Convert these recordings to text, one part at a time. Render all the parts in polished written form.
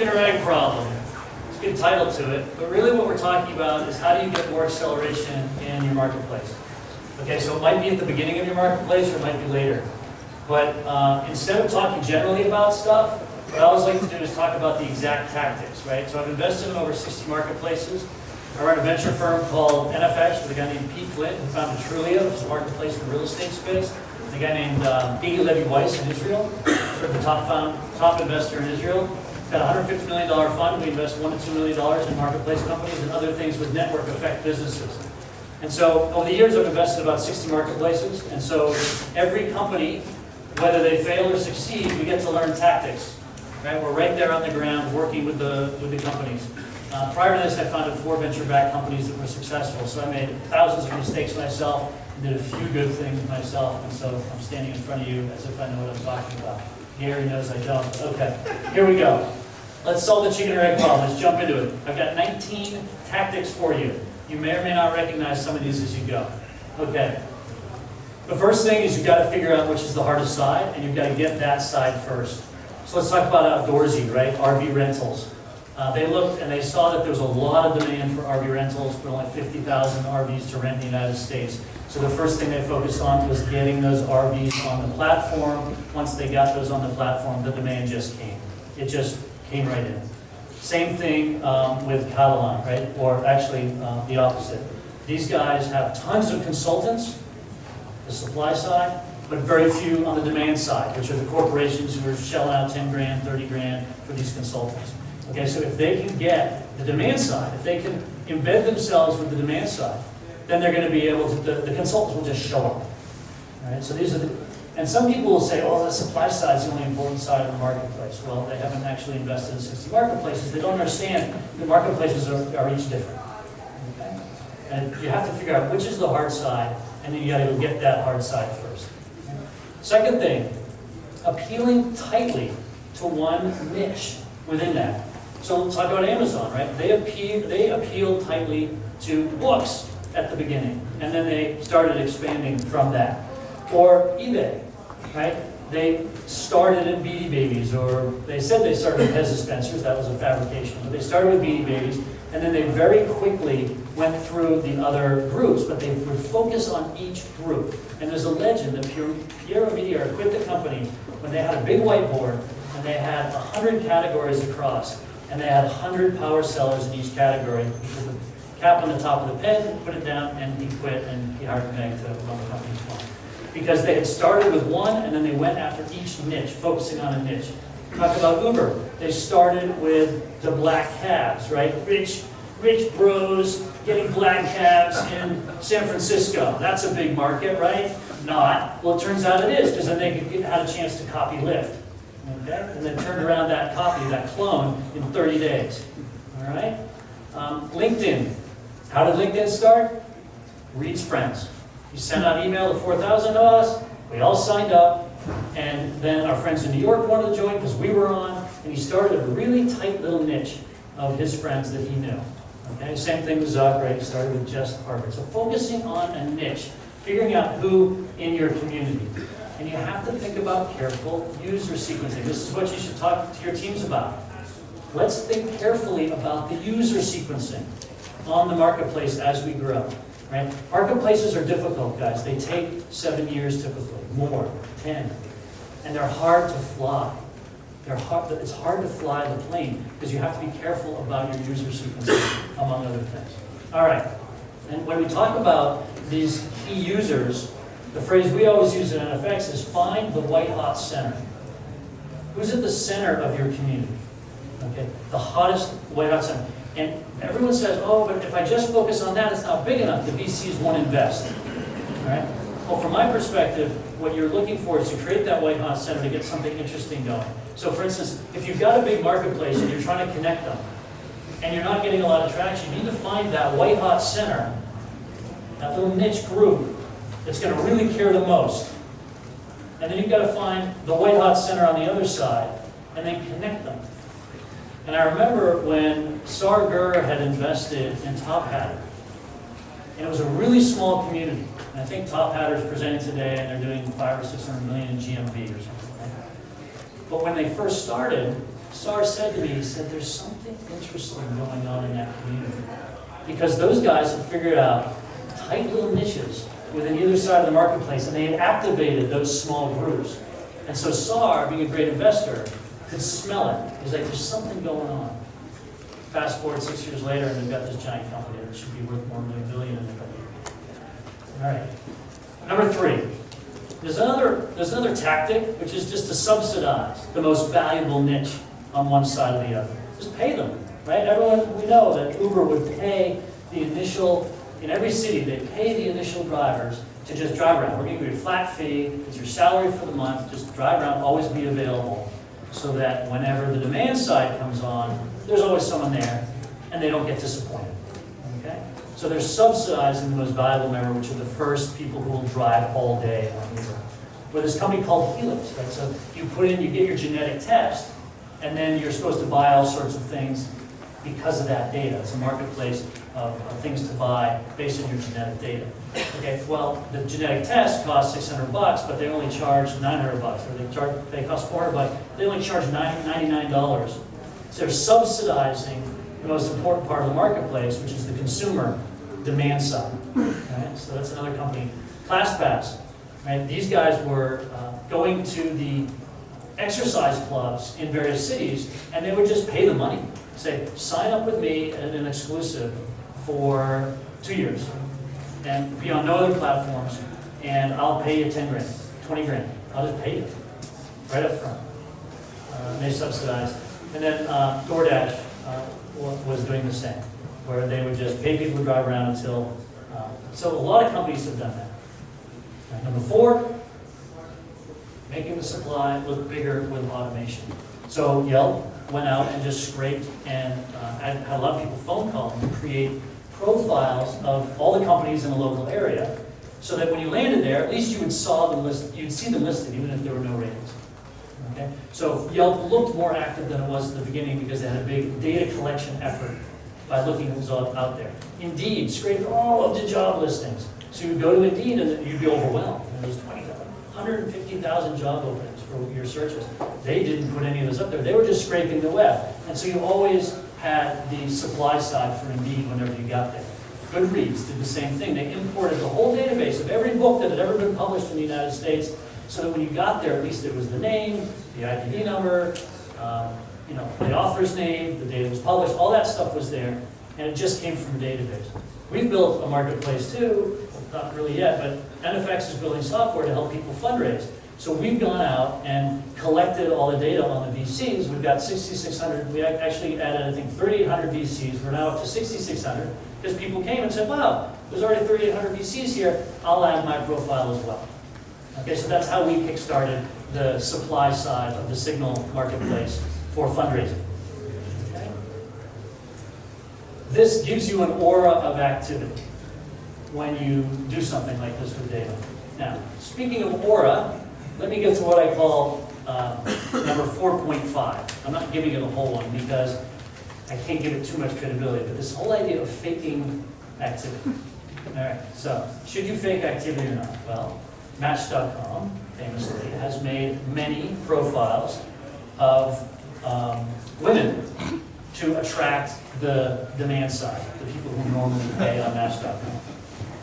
chicken or egg problem. It's a good title to it, but really what we're talking about is how do you get more acceleration in your marketplace. Okay, so it might be at the beginning of your marketplace or it might be later. But instead of talking generally about stuff, what I always like to do is talk about the exact tactics, right? So I've invested in over 60 marketplaces. I run a venture firm called NFX with a guy named Pete Flint, who founded Currier, which is a marketplace in the real estate space. And a guy named Iggy Levy-Weiss in Israel, sort of the top investor in Israel. He's got a $150 million fund. We invest $1 to $2 million in marketplace companies and other things with network effect businesses. And so over the years, I've invested about 60 marketplaces. And so every company, whether they fail or succeed, we get to learn tactics. Right? We're right there on the ground working with the companies. Prior to this, I founded 4 venture-backed companies that were successful. So I made thousands of mistakes myself and did a few good things myself. And so I'm standing in front of you as if I know what I'm talking about. Gary knows I don't. Okay, here we go. Let's solve the chicken or egg problem. Let's jump into it. I've got 19 tactics for you. You may or may not recognize some of these as you go. Okay. The first thing is you've got to figure out which is the hardest side, and you've got to get that side first. So let's talk about outdoorsy, right? RV rentals. They looked and they saw that there was a lot of demand for RV rentals, but only 50,000 RVs to rent in the United States. So the first thing they focused on was getting those RVs on the platform. Once they got those on the platform, the demand just came. It just came right in. Same thing with Catalan, right? Or actually the opposite. These guys have tons of consultants, the supply side, but very few on the demand side, which are the corporations who are shelling out 10 grand, 30 grand for these consultants. Okay, so if they can get the demand side, if they can embed themselves with the demand side, then they're going to be able to, the consultants will just show up. All right, so these are the, and some people will say, oh, the supply side is the only important side of the marketplace. Well, they haven't actually invested in 60 marketplaces. They don't understand that marketplaces are each different. Okay? And you have to figure out which is the hard side, and then you got to go get that hard side first. Second thing, appealing tightly to one niche within that. So let's talk about Amazon, right? They appealed tightly to books at the beginning, and then they started expanding from that. Or eBay, right? They started in Beanie Babies, or they said they started with Pez dispensers. That was a fabrication. But they started with Beanie Babies, and then they very quickly went through the other groups, but they would focus on each group. And there's a legend that Pierre Omidyar quit the company when they had a big whiteboard, and they had 100 categories across, and they had 100 power sellers in each category. He put the cap on the top of the pen, put it down, and he quit, and he hired Meg to run the company for him. Because they had started with one, and then they went after each niche, focusing on a niche. Talk about Uber. They started with the black cabs, right? Rich bros getting black cabs in San Francisco. That's a big market, right? Not. Well, it turns out it is, because then they had a chance to copy Lyft. Okay? And then turned around that copy, that clone, in 30 days. All right? LinkedIn. How did LinkedIn start? Reed's friends. He sent out email to 4,000 of us. We all signed up. And then our friends in New York wanted to join because we were on. And he started a really tight little niche of his friends that he knew. Okay? Same thing with Zuck, right? He started with just Harvard. So focusing on a niche. Figuring out who in your community. And you have to think about careful user sequencing. This is what you should talk to your teams about. Let's think carefully about the user sequencing on the marketplace as we grow. Right? Marketplaces are difficult, guys. They take 7 years typically, more, 10. And they're hard to fly. It's hard to fly the plane because you have to be careful about your user sequencing, among other things. All right. And when we talk about these key users, the phrase we always use at NFX is find the white-hot center. Who's at the center of your community? Okay, the hottest white-hot center. And everyone says, oh, but if I just focus on that, it's not big enough. The VCs won't invest. All right? Well, from my perspective, what you're looking for is to create that white-hot center to get something interesting going. So, for instance, if you've got a big marketplace and you're trying to connect them, and you're not getting a lot of traction, you need to find that white-hot center, that little niche group that's going to really care the most. And then you've got to find the white-hot center on the other side, and then connect them. And I remember when Sar Gur had invested in Top Hatter, and it was a really small community. And I think Top Hatter is presenting today, and they're doing 500 or 600 million in GMV or something. Right? But when they first started, SAR said to me, he said, there's something interesting going on in that community. Because those guys had figured out tight little niches within either side of the marketplace, and they had activated those small groups. And so SAR, being a great investor, could smell it. He's like, there's something going on. Fast forward 6 years later, and they've got this giant company that should be worth more than $1 billion in a couple of years. All right. Number 3. There's another tactic, which is just to subsidize the most valuable niche on one side or the other. Just pay them, right? Everyone, we know that Uber would pay the initial, in every city, they pay the initial drivers to just drive around. We're going to give you a flat fee, it's your salary for the month, just drive around, always be available, so that whenever the demand side comes on, there's always someone there, and they don't get disappointed, okay? So they're subsidizing the most valuable member, which are the first people who will drive all day on Uber. With this company called Helix, right? So you put in, you get your genetic test, and then you're supposed to buy all sorts of things because of that data. It's a marketplace of things to buy based on your genetic data. Okay, well, the genetic test costs $600, but they only charge $900, or they cost $400, they only charge $99. So they're subsidizing the most important part of the marketplace, which is the consumer demand side. Right? So that's another company. ClassPass, right? These guys were going to the exercise clubs in various cities, and they would just pay the money. Say, sign up with me at an exclusive for 2 years, and be on no other platforms, and I'll pay you 10 grand, 20 grand. I'll just pay you right up front. They subsidized. And then DoorDash was doing the same, where they would just pay people to drive around until, so a lot of companies have done that. Right, number 4, making the supply look bigger with automation. So Yelp went out and just scraped and had a lot of people phone call and create profiles of all the companies in a local area, so that when you landed there, at least you would you'd see them listed, even if there were no ratings. Okay? So Yelp looked more active than it was at the beginning because they had a big data collection effort by looking at what was out there. Indeed scraped all of the job listings. So you would go to Indeed and you'd be overwhelmed. There's 150,000 job openings for your searches. They didn't put any of those up there. They were just scraping the web. And so you always had the supply side for Indeed whenever you got there. Goodreads did the same thing. They imported the whole database of every book that had ever been published in the United States, so that when you got there, at least there was the name, the IPV number, the author's name, the date it was published, all that stuff was there, and it just came from a database. We've built a marketplace too, not really yet, but NFX is building software to help people fundraise. So we've gone out and collected all the data on the VCs. We've got 6,600, we actually added, I think, 3,800 VCs. We're now up to 6,600 because people came and said, wow, there's already 3,800 VCs here, I'll add my profile as well. Okay, so that's how we kickstarted the supply side of the Signal marketplace for fundraising. Okay? This gives you an aura of activity when you do something like this with data. Now, speaking of aura, let me get to what I call number 4.5. I'm not giving it a whole one because I can't give it too much credibility, but this whole idea of faking activity. All right, so should you fake activity or not? Well, Match.com, famously, has made many profiles of women to attract the demand side, the people who normally pay on Match.com.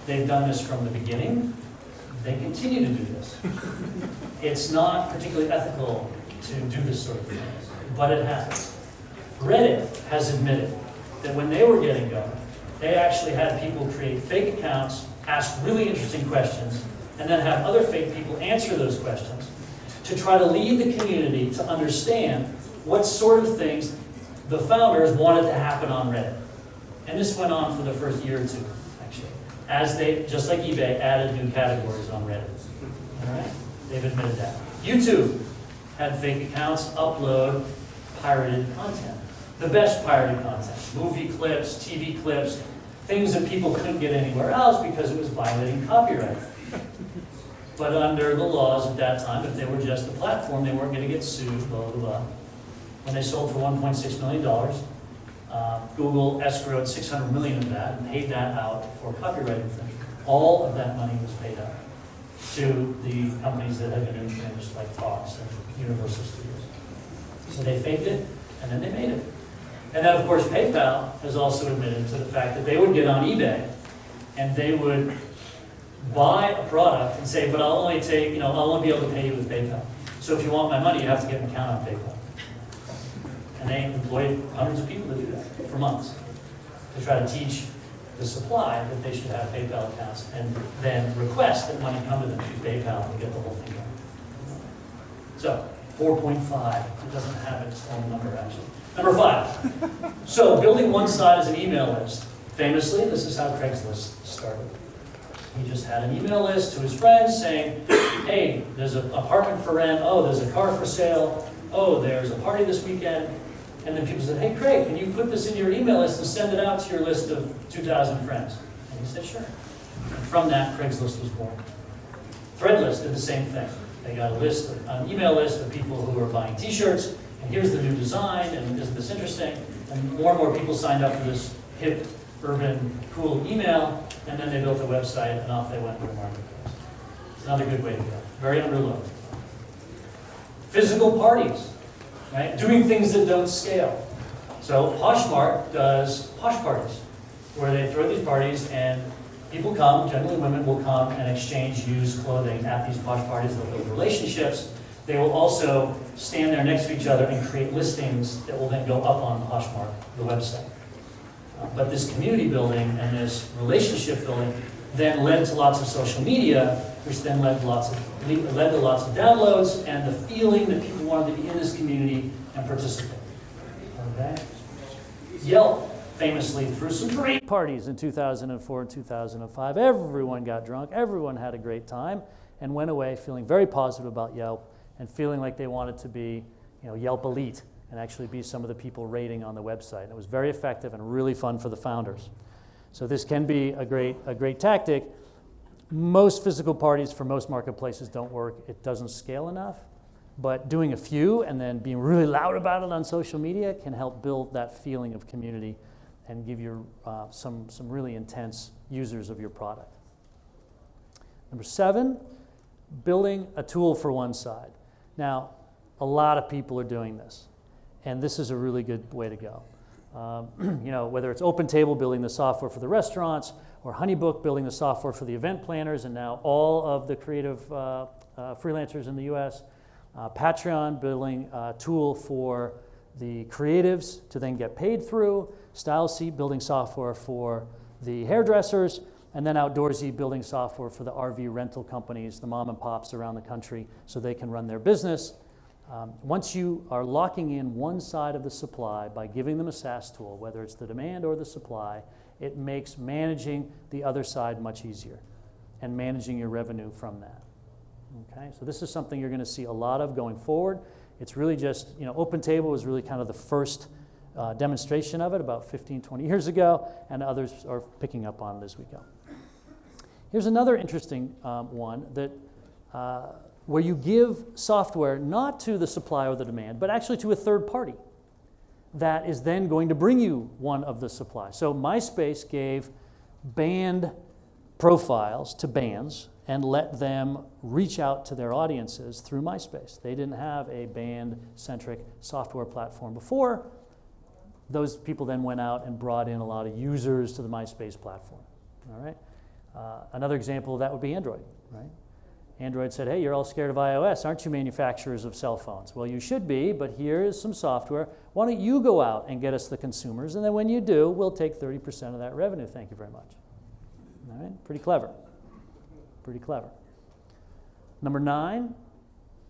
They've done this from the beginning. They continue to do this. It's not particularly ethical to do this sort of thing, but it happens. Reddit has admitted that when they were getting going, they actually had people create fake accounts, ask really interesting questions, and then have other fake people answer those questions to try to lead the community to understand what sort of things the founders wanted to happen on Reddit. And this went on for the first year or two, actually, as they, just like eBay, added new categories on Reddit. All right? They've admitted that. YouTube had fake accounts upload pirated content. The best pirated content. Movie clips, TV clips, things that people couldn't get anywhere else because it was violating copyright. But under the laws at that time, if they were just a platform, they weren't going to get sued, blah, blah, blah. When they sold for $1.6 million, Google escrowed $600 million of that and paid that out for copyright infringement. All of that money was paid out to the companies that had been infringed, like Fox and Universal Studios. So they faked it. And then they made it. And then, of course, PayPal has also admitted to the fact that they would get on eBay and they would buy a product and say, but I'll only take, I'll only be able to pay you with PayPal. So if you want my money, you have to get an account on PayPal. And they employed hundreds of people to do that for months, to try to teach the supply that they should have PayPal accounts and then request that money come to them through PayPal to get the whole thing going. So 4.5, it doesn't have its own number actually. Number 5, so building one side as an email list. Famously, this is how Craigslist started. He just had an email list to his friends saying, hey, there's an apartment for rent, oh, there's a car for sale, oh, there's a party this weekend. And then people said, hey, Craig, can you put this in your email list and send it out to your list of 2,000 friends? And he said, sure. And from that, Craigslist was born. Threadless did the same thing. They got an email list of people who were buying t-shirts, and here's the new design, and isn't this interesting? And more people signed up for this hip, urban, cool email, and then they built a website, and off they went to the marketplace. It's another good way to go. Very underlooked. Physical parties. Right? Doing things that don't scale. So Poshmark does posh parties, where they throw these parties and people come, generally women will come and exchange used clothing at these posh parties. They'll build relationships. They will also stand there next to each other and create listings that will then go up on Poshmark, the website. But this community building and this relationship building then led to lots of social media, which then led to lots of downloads and the feeling that people wanted to be in this community and participate. Okay? Yelp famously threw some great parties in 2004 and 2005. Everyone got drunk, everyone had a great time, and went away feeling very positive about Yelp and feeling like they wanted to be, Yelp elite and actually be some of the people rating on the website. And it was very effective and really fun for the founders. So this can be a great tactic. Most physical parties for most marketplaces don't work. It doesn't scale enough. But doing a few and then being really loud about it on social media can help build that feeling of community and give you some really intense users of your product. Number 7, building a tool for one side. Now, a lot of people are doing this, and this is a really good way to go. Whether it's OpenTable building the software for the restaurants, or HoneyBook building the software for the event planners, and now all of the creative freelancers in the US, Patreon building a tool for the creatives to then get paid through, StyleSeat building software for the hairdressers, and then Outdoorsy building software for the RV rental companies, the mom and pops around the country, so they can run their business. Once you are locking in one side of the supply by giving them a SaaS tool, whether it's the demand or the supply, it makes managing the other side much easier and managing your revenue from that. Okay, so this is something you're going to see a lot of going forward. It's really just, OpenTable was really kind of the first demonstration of it about 15, 20 years ago, and others are picking up on it as we go. Here's another interesting one that where you give software not to the supply or the demand, but actually to a third party that is then going to bring you one of the supply. So MySpace gave band profiles to bands and let them reach out to their audiences through MySpace. They didn't have a band-centric software platform before. Those people then went out and brought in a lot of users to the MySpace platform. All right. Another example of that would be Android, right? Android said, hey, you're all scared of iOS, aren't you, manufacturers of cell phones? Well, you should be, but here is some software. Why don't you go out and get us the consumers, and then when you do, we'll take 30% of that revenue. Thank you very much. All right, pretty clever. Pretty clever. Number 9,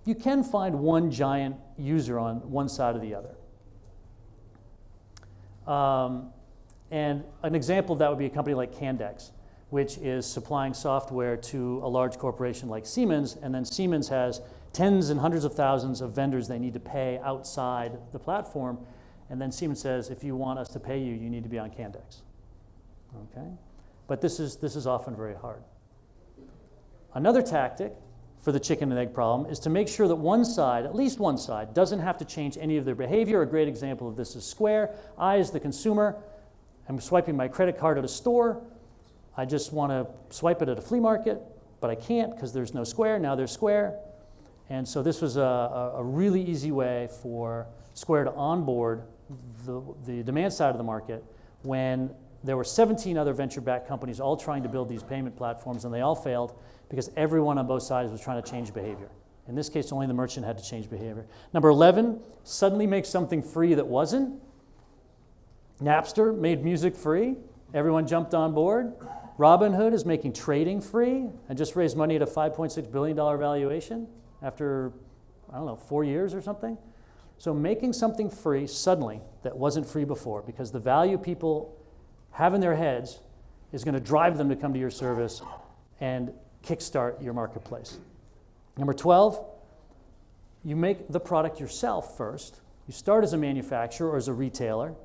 you can find one giant user on one side or the other. And an example of that would be a company like Candex, which is supplying software to a large corporation like Siemens, and then Siemens has tens and hundreds of thousands of vendors they need to pay outside the platform, and then Siemens says, if you want us to pay you, you need to be on Candex. Okay? But this is often very hard. Another tactic for the chicken and egg problem is to make sure that one side, at least one side, doesn't have to change any of their behavior. A great example of this is Square. I, as the consumer, am swiping my credit card at a store. I just want to swipe it at a flea market, but I can't because there's no Square. Now there's Square. And so this was a really easy way for Square to onboard the demand side of the market when there were 17 other venture-backed companies all trying to build these payment platforms, and they all failed because everyone on both sides was trying to change behavior. In this case, only the merchant had to change behavior. Number 11, suddenly make something free that wasn't. Napster made music free. Everyone jumped on board. Robinhood is making trading free and just raised money at a $5.6 billion valuation after, 4 years or something. So making something free suddenly that wasn't free before, because the value people have in their heads is going to drive them to come to your service and kickstart your marketplace. Number 12, you make the product yourself first. You start as a manufacturer or as a retailer,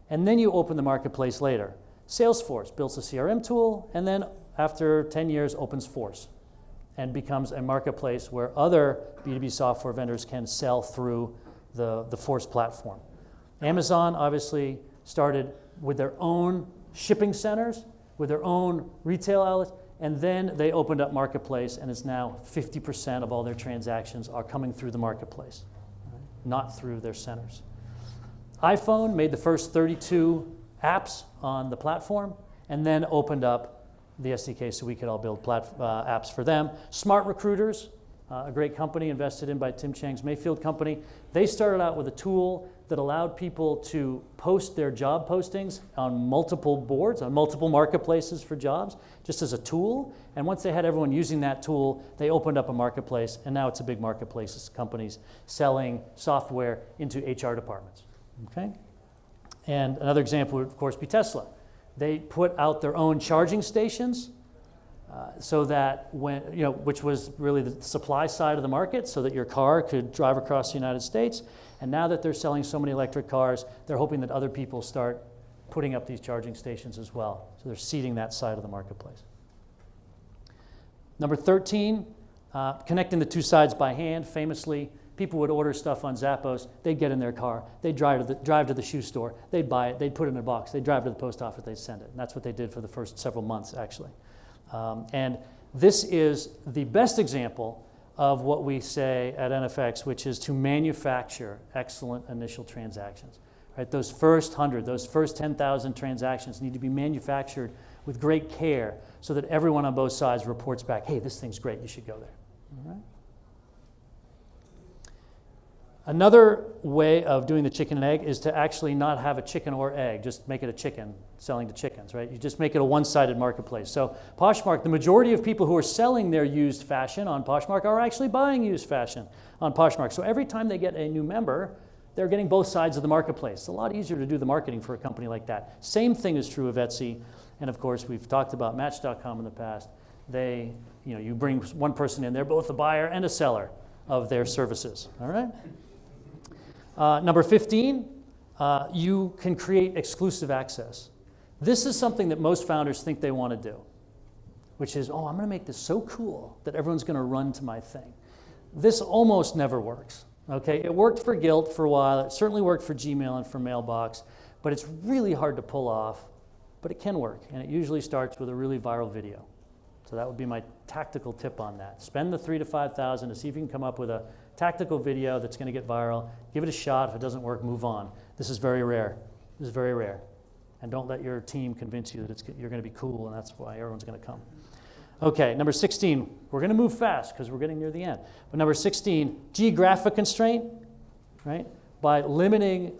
and then you open the marketplace later. Salesforce builds a CRM tool, and then after 10 years opens Force and becomes a marketplace where other B2B software vendors can sell through the Force platform. Amazon obviously started with their own shipping centers, with their own retail outlets, and then they opened up Marketplace, and it's now 50% of all their transactions are coming through the Marketplace, right? Not through their centers. iPhone made the first 32 apps on the platform, and then opened up the SDK so we could all build apps for them. Smart Recruiters, a great company invested in by Tim Chang's Mayfield company. They started out with a tool that allowed people to post their job postings on multiple boards, on multiple marketplaces for jobs, just as a tool. And once they had everyone using that tool, they opened up a marketplace, and now it's a big marketplace. It's companies selling software into HR departments, okay? And another example would, of course, be Tesla. They put out their own charging stations so that when, which was really the supply side of the market, so that your car could drive across the United States. And now that they're selling so many electric cars, they're hoping that other people start putting up these charging stations as well. So they're seeding that side of the marketplace. Number 13, connecting the two sides by hand. Famously, people would order stuff on Zappos. They'd get in their car. They'd drive to the shoe store. They'd buy it. They'd put it in a box. They'd drive to the post office. They'd send it. And that's what they did for the first several months, actually. And this is the best example of what we say at NFX, which is to manufacture excellent initial transactions. Right? Those first 100, those first 10,000 transactions need to be manufactured with great care so that everyone on both sides reports back, hey, this thing's great, you should go there. All right? Another way of doing the chicken and egg is to actually not have a chicken or egg, just make it a chicken selling to chickens, right? You just make it a one-sided marketplace. So Poshmark, the majority of people who are selling their used fashion on Poshmark are actually buying used fashion on Poshmark. So every time they get a new member, they're getting both sides of the marketplace. It's a lot easier to do the marketing for a company like that. Same thing is true of Etsy. And of course, we've talked about Match.com in the past. They, you bring one person in, they're both a buyer and a seller of their services, all right? Number 15, you can create exclusive access. This is something that most founders think they want to do, which is, I'm going to make this so cool that everyone's going to run to my thing. This almost never works, okay? It worked for Guilt for a while. It certainly worked for Gmail and for Mailbox, but it's really hard to pull off, but it can work, and it usually starts with a really viral video. So that would be my tactical tip on that. Spend the $3,000 to $5,000 to see if you can come up with a tactical video that's going to get viral. Give it a shot. If it doesn't work, move on. This is very rare. This is very rare. And don't let your team convince you that you're going to be cool and that's why everyone's going to come. Okay, number 16. We're going to move fast because we're getting near the end. But number 16, geographic constraint, right? By limiting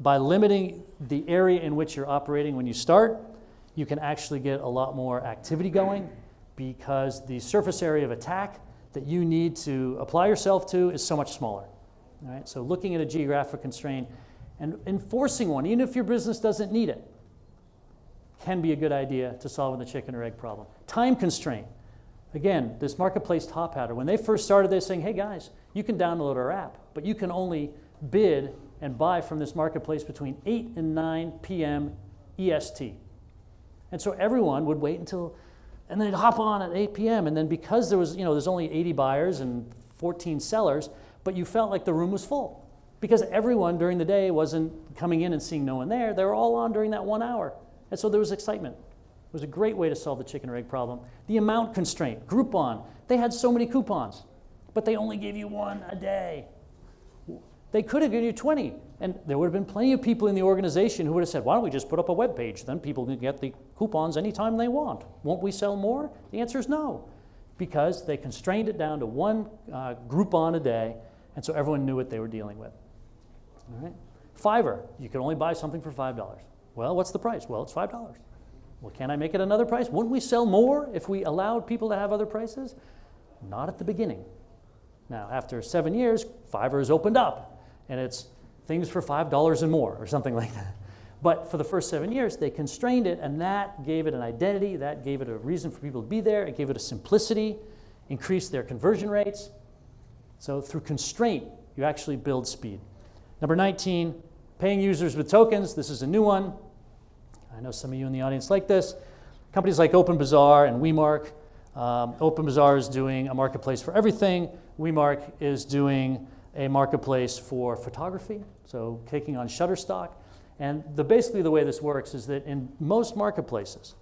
the area in which you're operating when you start, you can actually get a lot more activity going because the surface area of attack that you need to apply yourself to is so much smaller. All right? So looking at a geographic constraint and enforcing one, even if your business doesn't need it, can be a good idea to solving the chicken or egg problem. Time constraint. Again, this marketplace top hatter, when they first started, they're saying, hey guys, you can download our app, but you can only bid and buy from this marketplace between 8 and 9 p.m. EST. And so everyone would wait until, and then they'd hop on at 8 p.m. And then because there was, there's only 80 buyers and 14 sellers, but you felt like the room was full because everyone during the day wasn't coming in and seeing no one there. They were all on during that 1 hour. And so there was excitement. It was a great way to solve the chicken or egg problem. The amount constraint, Groupon. They had so many coupons, but they only gave you one a day. They could have given you 20, and there would have been plenty of people in the organization who would have said, why don't we just put up a web page? Then people can get the coupons anytime they want. Won't we sell more? The answer is no, because they constrained it down to one Groupon a day, and so everyone knew what they were dealing with. All right? Fiverr, you can only buy something for $5. Well, what's the price? Well, it's $5. Well, can I make it another price? Wouldn't we sell more if we allowed people to have other prices? Not at the beginning. Now, after 7 years, Fiverr has opened up, and it's things for $5 and more, or something like that. But for the first 7 years, they constrained it, and that gave it an identity, that gave it a reason for people to be there, it gave it a simplicity, increased their conversion rates. So through constraint, you actually build speed. Number 19, paying users with tokens. This is a new one. I know some of you in the audience like this. Companies like OpenBazaar and WeMark. OpenBazaar is doing a marketplace for everything. WeMark is doing a marketplace for photography, so taking on Shutterstock. And basically the way this works is that in most marketplaces,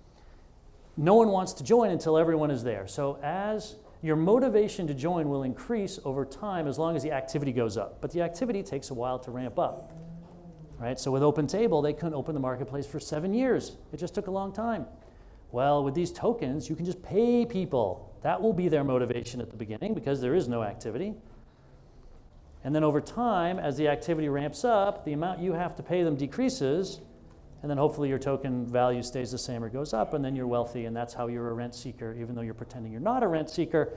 no one wants to join until everyone is there. So as your motivation to join will increase over time as long as the activity goes up. But the activity takes a while to ramp up. Right? So with OpenTable, they couldn't open the marketplace for 7 years. It just took a long time. Well, with these tokens, you can just pay people. That will be their motivation at the beginning because there is no activity. And then over time, as the activity ramps up, the amount you have to pay them decreases, and then hopefully your token value stays the same or goes up, and then you're wealthy, and that's how you're a rent seeker, even though you're pretending you're not a rent seeker,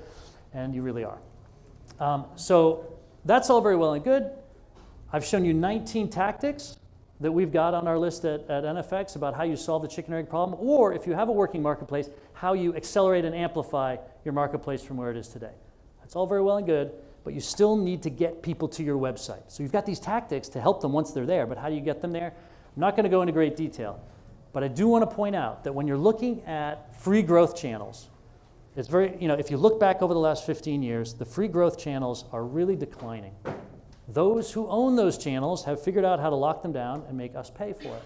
and you really are. So that's all very well and good. I've shown you 19 tactics that we've got on our list at NFX about how you solve the chicken or egg problem, or if you have a working marketplace, how you accelerate and amplify your marketplace from where it is today. That's all very well and good, but you still need to get people to your website. So you've got these tactics to help them once they're there, but how do you get them there? I'm not going to go into great detail, but I do want to point out that when you're looking at free growth channels, it's very, if you look back over the last 15 years, the free growth channels are really declining. Those who own those channels have figured out how to lock them down and make us pay for it.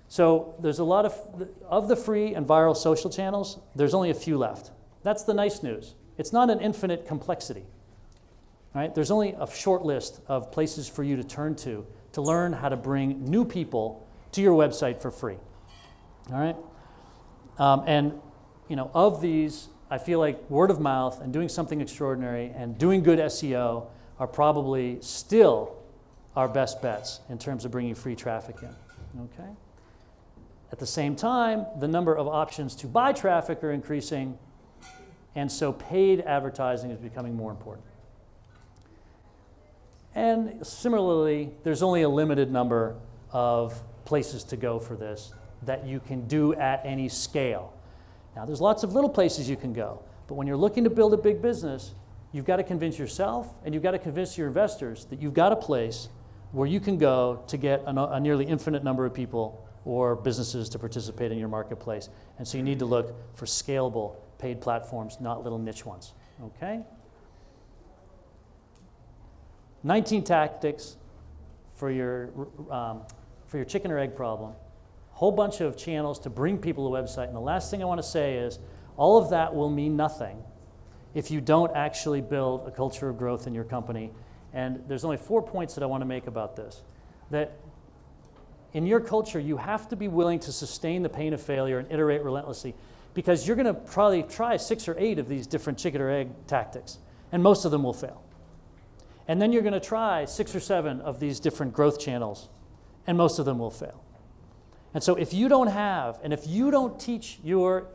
So there's a lot of the free and viral social channels, there's only a few left. That's the nice news. It's not an infinite complexity. Right? There's only a short list of places for you to turn to learn how to bring new people to your website for free. All right? Of these, I feel like word of mouth and doing something extraordinary and doing good SEO are probably still our best bets in terms of bringing free traffic in. Okay? At the same time, the number of options to buy traffic are increasing, and so paid advertising is becoming more important. And similarly, there's only a limited number of places to go for this that you can do at any scale. Now, there's lots of little places you can go, but when you're looking to build a big business, you've got to convince yourself and you've got to convince your investors that you've got a place where you can go to get a nearly infinite number of people or businesses to participate in your marketplace. And so you need to look for scalable paid platforms, not little niche ones. Okay? 19 tactics for your chicken or egg problem. Whole bunch of channels to bring people to a website. And the last thing I want to say is all of that will mean nothing if you don't actually build a culture of growth in your company. And there's only 4 points that I want to make about this. That in your culture, you have to be willing to sustain the pain of failure and iterate relentlessly, because you're going to probably try 6 or 8 of these different chicken or egg tactics, and most of them will fail. And then you're going to try 6 or 7 of these different growth channels, and most of them will fail. And so if you don't have, and if you don't teach your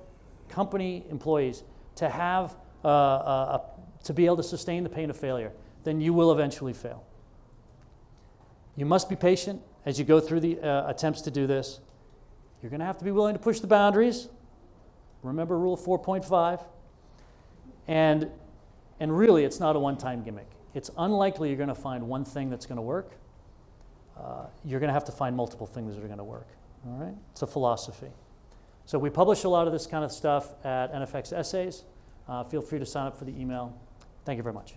company employees to have, to be able to sustain the pain of failure, then you will eventually fail. You must be patient as you go through the attempts to do this. You're going to have to be willing to push the boundaries. Remember Rule 4.5. And really, it's not a one-time gimmick. It's unlikely you're going to find one thing that's going to work. You're going to have to find multiple things that are going to work. All right? It's a philosophy. So we publish a lot of this kind of stuff at NFX Essays. Feel free to sign up for the email. Thank you very much.